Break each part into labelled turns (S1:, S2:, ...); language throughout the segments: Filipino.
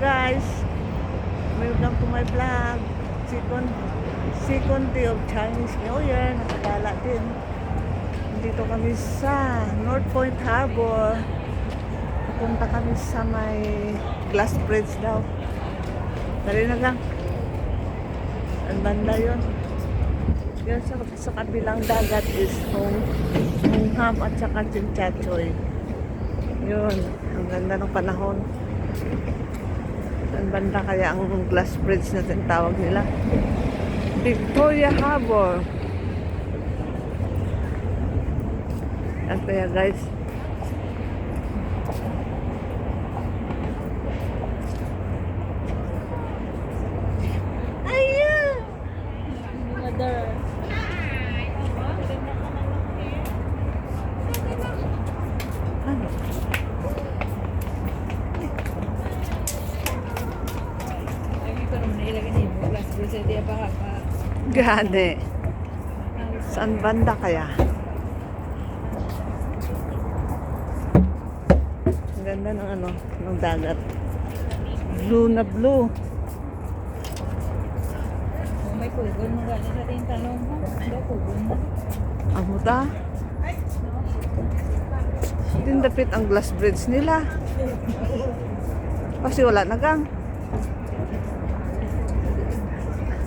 S1: guys, welcome to my vlog. Second day of Chinese New Year. Nakagala din. Dito kami sa North Point Harbor. Pupunta kami sa may glass bridge daw. Dali na lang. Ang banda yun. Yun sa kabilang dagat is Ham at saka Chimchachoy. Yun, ang ganda ng panahon. Ang banda kaya ang glass bridge na tinatawag nila. Victoria Harbor. At kaya guys, ayun!
S2: Mother.
S1: Ano?
S2: Lagi ko naman ilagay niyo. Plus, bisa dia pa.
S1: Gane. Saan banda kaya? Ang ganda ng ano, ng dagat. Blue na blue.
S2: Oh, may pugon mo gano'n sa ating tanong mo. May pugon mo.
S1: Ang muta. Tindapit ang glass bridge nila. Kasi wala na gang.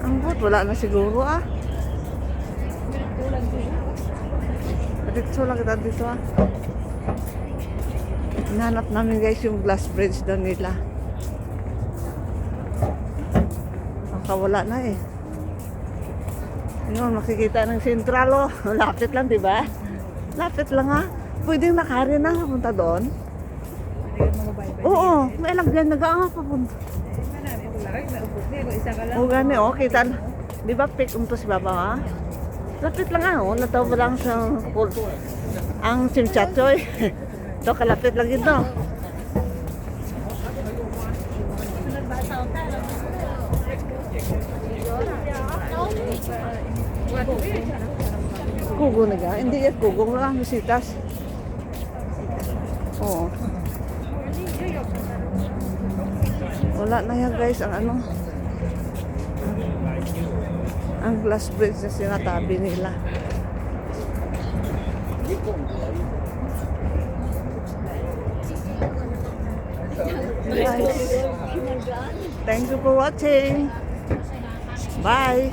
S1: Ang boat, wala na siguro ah.
S2: Tulang ko.
S1: Dito lang kita dito ah. Hinahanap namin guys yung glass bridge daw nila. Wala na eh. Yun, makikita ng sentral oh. Lapit lang, di ba? Lapit lang ha. Pwedeng nakari na punta doon. Oo, may alagyan na papunta. Oo, gani oh, kita. Di ba pick to si Baba ha? Lapit lang ha, oh. Nataw ba lang sa ang Chimchachoy. Ito, kalapit lang ito. Kugo na ga? Hindi yan, kugo lang, visitas. Oo. Wala na yan guys, ang ano. Ang glass bridge na sinatabi nila. Guys, thank you for watching. Bye.